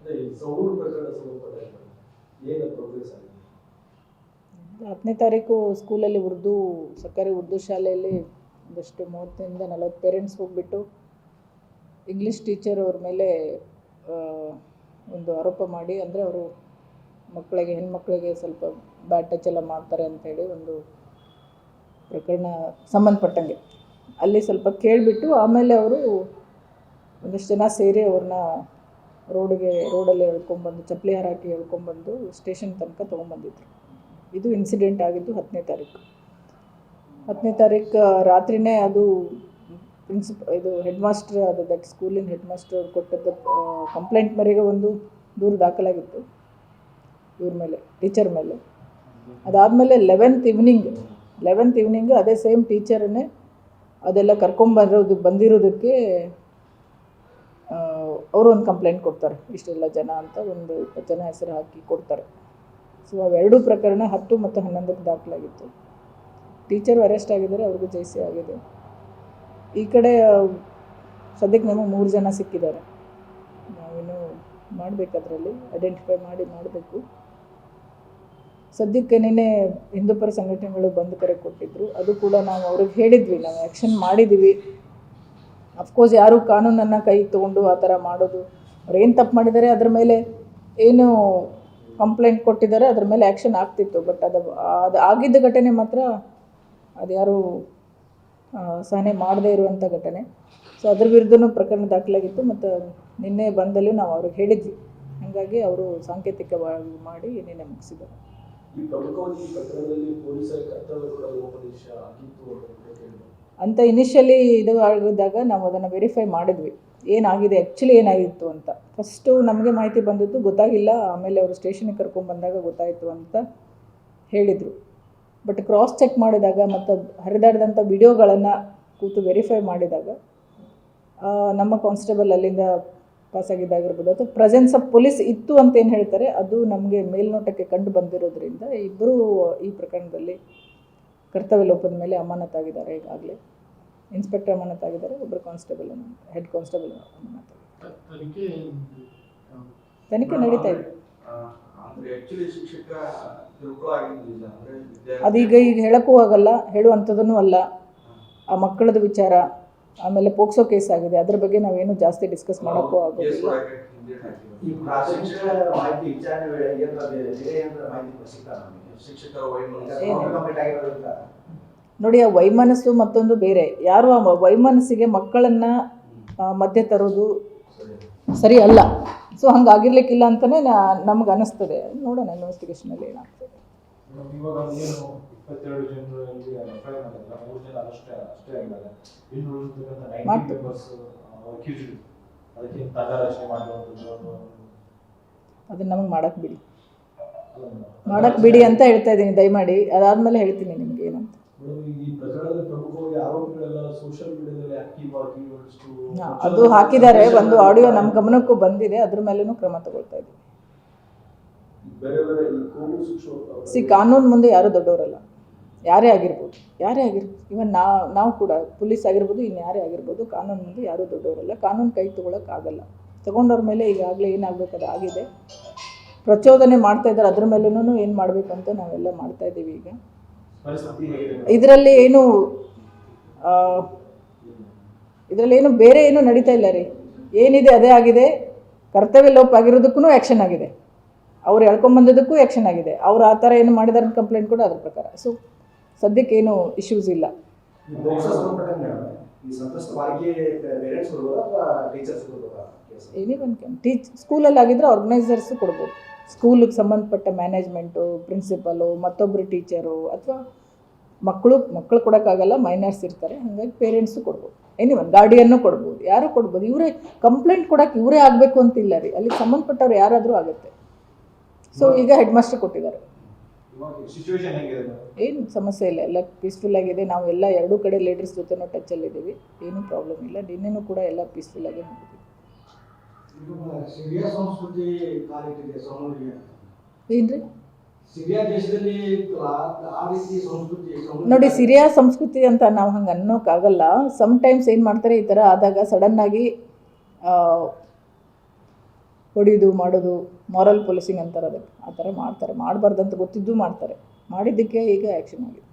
10ನೇ ತಾರೀಕು ಸ್ಕೂಲಲ್ಲಿ ಸರ್ಕಾರಿ ಉರ್ದು ಶಾಲೆಯಲ್ಲಿ ಒಂದಷ್ಟು 30ರಿಂದ 40 ಪೇರೆಂಟ್ಸ್ ಹೋಗ್ಬಿಟ್ಟು ಇಂಗ್ಲೀಷ್ ಟೀಚರ್ ಅವ್ರ ಮೇಲೆ ಒಂದು ಆರೋಪ ಮಾಡಿ, ಅಂದರೆ ಅವರು ಹೆಣ್ಮಕ್ಳಿಗೆ ಸ್ವಲ್ಪ ಬ್ಯಾಡ್ ಟಚ್ ಎಲ್ಲ ಮಾಡ್ತಾರೆ ಅಂಥೇಳಿ ಒಂದು ಪ್ರಕರಣ ಸಂಬಂಧಪಟ್ಟಂಗೆ ಅಲ್ಲಿ ಸ್ವಲ್ಪ ಕೇಳಿಬಿಟ್ಟು ಆಮೇಲೆ ಅವರು ಒಂದಷ್ಟು ಜನ ಸೇರಿ ಅವ್ರನ್ನ ರೋಡಲ್ಲಿ ಎಳ್ಕೊಂಡ್ಬಂದು ಚಪ್ಪಲಿ ಹಾರಾಕಿ ಎಳ್ಕೊಂಡ್ಬಂದು ಸ್ಟೇಷನ್ ತನಕ ತೊಗೊಂಬಂದಿದ್ರು. ಇದು ಇನ್ಸಿಡೆಂಟ್ ಆಗಿದ್ದು 10ನೇ ತಾರೀಕು. 10ನೇ ತಾರೀಕು ರಾತ್ರಿನೇ ಅದು ಇದು ಹೆಡ್ ಮಾಸ್ಟರ್ ದಟ್ ಸ್ಕೂಲಿನ ಹೆಡ್ ಮಾಸ್ಟರ್ ಅವ್ರು ಕೊಟ್ಟದ್ದು ಕಂಪ್ಲೇಂಟ್ ಮೇರೆಗೆ ಒಂದು ದೂರು ದಾಖಲಾಗಿತ್ತು ಇವ್ರ ಮೇಲೆ, ಟೀಚರ್ ಮೇಲೆ. ಅದಾದಮೇಲೆ 11th ಈವ್ನಿಂಗ್ ಅದೇ ಸೇಮ್ ಟೀಚರನ್ನೇ ಅದೆಲ್ಲ ಬಂದಿರೋದಕ್ಕೆ ಅವರು ಒಂದು ಕಂಪ್ಲೇಂಟ್ ಕೊಡ್ತಾರೆ, ಇಷ್ಟೆಲ್ಲ ಜನ ಅಂತ ಒಂದು 20 ಜನ ಹೆಸರು ಹಾಕಿ ಕೊಡ್ತಾರೆ. ಸೊ ಅವೆರಡೂ ಪ್ರಕರಣ 10 ಮತ್ತು 11ಕ್ಕೆ ದಾಖಲಾಗಿತ್ತು. ಟೀಚರು ಅರೆಸ್ಟ್ ಆಗಿದ್ದಾರೆ, ಅವ್ರಿಗೂ ಜೈಸಿ ಆಗಿದೆ. ಈ ಕಡೆ ಸದ್ಯಕ್ಕೆ ನಮಗೆ 3 ಜನ ಸಿಕ್ಕಿದ್ದಾರೆ. ನಾವೇನು ಮಾಡಬೇಕು, ಅದರಲ್ಲಿ ಐಡೆಂಟಿಫೈ ಮಾಡಬೇಕು. ಸದ್ಯಕ್ಕೆ ನಿನ್ನೆ ಹಿಂದೂಪರ ಸಂಘಟನೆಗಳು ಬಂದು ಕರೆ ಕೊಟ್ಟಿದ್ದರು. ಅದು ಕೂಡ ನಾವು ಅವ್ರಿಗೆ ಹೇಳಿದ್ವಿ, ನಾವು ಆ್ಯಕ್ಷನ್ ಮಾಡಿದ್ದೀವಿ. ಅಫ್ಕೋರ್ಸ್ ಯಾರು ಕಾನೂನನ್ನು ಕೈಗೆ ತೊಗೊಂಡು ಆ ಥರ ಮಾಡೋದು, ಅವ್ರು ಏನು ತಪ್ಪು ಮಾಡಿದ್ದಾರೆ ಅದ್ರ ಮೇಲೆ ಏನು ಕಂಪ್ಲೇಂಟ್ ಕೊಟ್ಟಿದ್ದಾರೆ ಅದ್ರ ಮೇಲೆ ಆ್ಯಕ್ಷನ್ ಆಗ್ತಿತ್ತು. ಬಟ್ ಅದು ಆಗಿದ್ದ ಘಟನೆ ಮಾತ್ರ ಅದು ಯಾರು ಸಹನೆ ಮಾಡದೇ ಇರುವಂಥ ಘಟನೆ. ಸೊ ಅದ್ರ ವಿರುದ್ಧನೂ ಪ್ರಕರಣ ದಾಖಲಾಗಿತ್ತು. ಮತ್ತು ನಿನ್ನೆ ಬಂದಲ್ಲಿ ನಾವು ಅವ್ರಿಗೆ ಹೇಳಿದ್ವಿ, ಹಾಗಾಗಿ ಅವರು ಸಾಂಕೇತಿಕವಾಗಿ ಮಾಡಿ ನಿನ್ನೆ ಮುಗಿಸಿದ್ದಾರೆ. ಅಂತ ಇನಿಷಿಯಲಿ ಇದು ಆಗಿದ್ದಾಗ ನಾವು ಅದನ್ನು ವೆರಿಫೈ ಮಾಡಿದ್ವಿ, ಏನಾಗಿದೆ ಆ್ಯಕ್ಚುಲಿ ಏನಾಗಿತ್ತು ಅಂತ. ಫಸ್ಟು ನಮಗೆ ಮಾಹಿತಿ ಬಂದಿದ್ದು ಗೊತ್ತಾಗಿಲ್ಲ, ಆಮೇಲೆ ಅವರು ಸ್ಟೇಷನಿಗೆ ಕರ್ಕೊಂಡ್ಬಂದಾಗ ಗೊತ್ತಾಯಿತು ಅಂತ ಹೇಳಿದರು. ಬಟ್ ಕ್ರಾಸ್ ಚೆಕ್ ಮಾಡಿದಾಗ ಮತ್ತು ಹರಿದಾಡಿದಂಥ ವಿಡಿಯೋಗಳನ್ನು ಕೂತು ವೆರಿಫೈ ಮಾಡಿದಾಗ ನಮ್ಮ ಕಾನ್ಸ್ಟೇಬಲ್ ಅಲ್ಲಿಂದ ಪಾಸಾಗಿದ್ದಾಗಿರ್ಬೋದು ಅಥವಾ ಪ್ರೆಸೆನ್ಸ್ ಆಫ್ ಪೊಲೀಸ್ ಇತ್ತು ಅಂತ ಏನು ಹೇಳ್ತಾರೆ, ಅದು ನಮಗೆ ಮೇಲ್ನೋಟಕ್ಕೆ ಕಂಡು ಬಂದಿರೋದ್ರಿಂದ ಇಬ್ಬರು ಈ ಪ್ರಕರಣದಲ್ಲಿ ಕರ್ತವ್ಯ ಲೋಪದ ಮೇಲೆ ಅಮಾನತಾಗಿದ್ದಾರೆ. ಈಗಾಗಲೇ ಇನ್ಸ್ಪೆಕ್ಟರ್ ಅಮಾನತಾಗಿದ್ದಾರೆ, ಒಬ್ಬರು ಕಾನ್ಸ್ಟೇಬಲ್ ಹೆಡ್ ಕಾನ್ಸ್ಟೇಬಲ್ ಅಮಾನತಾಗಿದ್ದಾರೆ. ತನಿಖೆ ನಡೀತಾ ಇದೆ. ಅದೀಗ ಹೇಳೋಕ್ಕೂ ಆಗಲ್ಲ, ಹೇಳುವಂಥದ್ದೂ ಅಲ್ಲ. ಆ ಮಕ್ಕಳದ ವಿಚಾರ, ಆಮೇಲೆ ಪೋಕ್ಸೋ ಕೇಸ್ ಆಗಿದೆ, ಅದ್ರ ಬಗ್ಗೆ ನಾವೇನು ಜಾಸ್ತಿ ಡಿಸ್ಕಸ್ ಮಾಡೋಕ್ಕೂ ಆಗೋದಿಲ್ಲ. ನೋಡಿ, ಆ ವೈಮನಸ್ಸು ಮತ್ತೊಂದು ಬೇರೆ. ಯಾರು ಆ ವೈಮನಸ್ಸಿಗೆ ಮಕ್ಕಳನ್ನು ಮಧ್ಯೆ ತರೋದು ಸರಿ ಅಲ್ಲ. ಸೊ ಹಂಗಾಗಿರ್ಲಿಕ್ಕಿಲ್ಲ ಅಂತಲೇ ನಮ್ಗೆ ಅನ್ನಿಸ್ತದೆ. ನೋಡೋಣ ಇನ್ವೆಸ್ಟಿಗೇಷನಲ್ಲಿ ಏನಾಗ್ತದೆ. ಅದನ್ನು ನಮಗೆ ಮಾಡಕ್ಕೆ ಬಿಡಿ ಅಂತ ಹೇಳ್ತಾ ಇದ್ದೀನಿ, ದಯಮಾಡಿ. ಅದಾದಮೇಲೆ ಹೇಳ್ತೀನಿ ನಿಮ್ಗೆ ಏನಂತ. ಅದು ಹಾಕಿದ್ದಾರೆ, ಒಂದು ಆಡಿಯೋ ನಮ್ಮ ಗಮನಕ್ಕೂ ಬಂದಿದೆ, ಅದ್ರ ಮೇಲೂ ಕ್ರಮ ತಗೊಳ್ತಾ ಇದ್ದೀವಿ. ಕಾನೂನು ಮುಂದೆ ಯಾರು ದೊಡ್ಡವರಲ್ಲ, ಯಾರೇ ಆಗಿರ್ಬೋದು. ಇವನ್ ನಾವು ಕೂಡ ಪೊಲೀಸ್ ಆಗಿರ್ಬೋದು, ಇನ್ಯಾರೇ ಆಗಿರ್ಬೋದು, ಕಾನೂನು ಮುಂದೆ ಯಾರೂ ದೊಡ್ಡವರಲ್ಲ. ಕಾನೂನು ಕೈ ತೊಗೊಳಕ್ಕಾಗಲ್ಲ. ತಗೊಂಡವ್ರ ಮೇಲೆ ಈಗಾಗಲೇ ಏನಾಗಬೇಕು ಅದು ಆಗಿದೆ. ಪ್ರಚೋದನೆ ಮಾಡ್ತಾ ಇದ್ದಾರೆ, ಅದ್ರ ಮೇಲೂ ಏನು ಮಾಡಬೇಕಂತ ನಾವೆಲ್ಲ ಮಾಡ್ತಾ ಇದ್ದೀವಿ. ಈಗ ಇದರಲ್ಲಿ ಏನು ಬೇರೆ ಏನು ನಡೀತಾ ಇಲ್ಲ ರೀ. ಏನಿದೆ ಅದೇ ಆಗಿದೆ. ಕರ್ತವ್ಯ ಲೋಪ ಆಗಿರೋದಕ್ಕೂ ಆ್ಯಕ್ಷನ್ ಆಗಿದೆ, ಅವ್ರು ಎಳ್ಕೊಂಬಂದದಕ್ಕೂ ಆ್ಯಕ್ಷನ್ ಆಗಿದೆ. ಅವ್ರು ಆ ಥರ ಏನು ಮಾಡಿದಾರೆ ಕಂಪ್ಲೇಂಟ್ ಕೂಡ ಅದ್ರ ಪ್ರಕಾರ. ಸೊ ಸದ್ಯಕ್ಕೆ ಏನು ಇಶ್ಯೂಸ್ ಇಲ್ಲ. ಸ್ಕೂಲಲ್ಲಿ ಆಗಿದ್ರೆ ಆರ್ಗನೈಸರ್ಸು ಕೊಡ್ಬೋದು. ಸ್ಕೂಲಿಗೆ ಸಂಬಂಧಪಟ್ಟ ಮ್ಯಾನೇಜ್ಮೆಂಟು, ಪ್ರಿನ್ಸಿಪಲು, ಮತ್ತೊಬ್ಬರು ಟೀಚರು, ಅಥವಾ ಮಕ್ಕಳು ಕೊಡೋಕ್ಕಾಗಲ್ಲ, ಮೈನರ್ಸ್ ಇರ್ತಾರೆ, ಹಾಗಾಗಿ ಪೇರೆಂಟ್ಸು ಕೊಡ್ಬೋದು. ಗಾರ್ಡಿಯನ್ನು ಕೊಡ್ಬೋದು, ಯಾರು ಕೊಡ್ಬೋದು. ಇವರೇ ಕಂಪ್ಲೇಂಟ್ ಕೊಡೋಕ್ಕೆ ಇವರೇ ಆಗಬೇಕು ಅಂತಿಲ್ಲ ರೀ, ಅಲ್ಲಿ ಸಂಬಂಧಪಟ್ಟವ್ರು ಯಾರಾದರೂ ಆಗುತ್ತೆ. ಸೊ ಈಗ ಹೆಡ್ ಮಾಸ್ಟರ್ ಕೊಟ್ಟಿದ್ದಾರೆ. ಏನು ಸಮಸ್ಯೆ ಇಲ್ಲ, ಎಲ್ಲ ಪೀಸ್ಫುಲ್ ಆಗಿದೆ. ನಾವು ಎಲ್ಲ ಎರಡೂ ಕಡೆ ಲೀಡರ್ಸ್ ಜೊತೆನೂ ಟಚ್ಚಲ್ಲಿದ್ದೀವಿ, ಏನೂ ಪ್ರಾಬ್ಲಮ್ ಇಲ್ಲ. ನಿನ್ನೆನೂ ಕೂಡ ಎಲ್ಲ ಪೀಸ್ಫುಲ್ ಆಗಿ ಹೋಗಿದ್ದೀವಿ. ಏನ್ರಿ ನೋಡಿ, ಸಿರಿಯಾ ಸಂಸ್ಕೃತಿ ಅಂತ ನಾವು ಹಂಗೆ ಅನ್ನೋಕ್ಕಾಗಲ್ಲ. ಸಮ್ಟೈಮ್ಸ್ ಏನು ಮಾಡ್ತಾರೆ, ಈ ಥರ ಆದಾಗ ಸಡನ್ನಾಗಿ ಹೊಡಿಯೋದು ಮಾಡೋದು, ಮಾರಲ್ ಪೊಲೀಸಿಂಗ್ ಅಂತಾರೆ ಅದಕ್ಕೆ, ಆ ಥರ ಮಾಡ್ತಾರೆ. ಮಾಡಬಾರ್ದಂತ ಗೊತ್ತಿದ್ದು ಮಾಡ್ತಾರೆ. ಮಾಡಿದ್ದಕ್ಕೆ ಈಗ ಆ್ಯಕ್ಷನ್ ಆಗಿದೆ.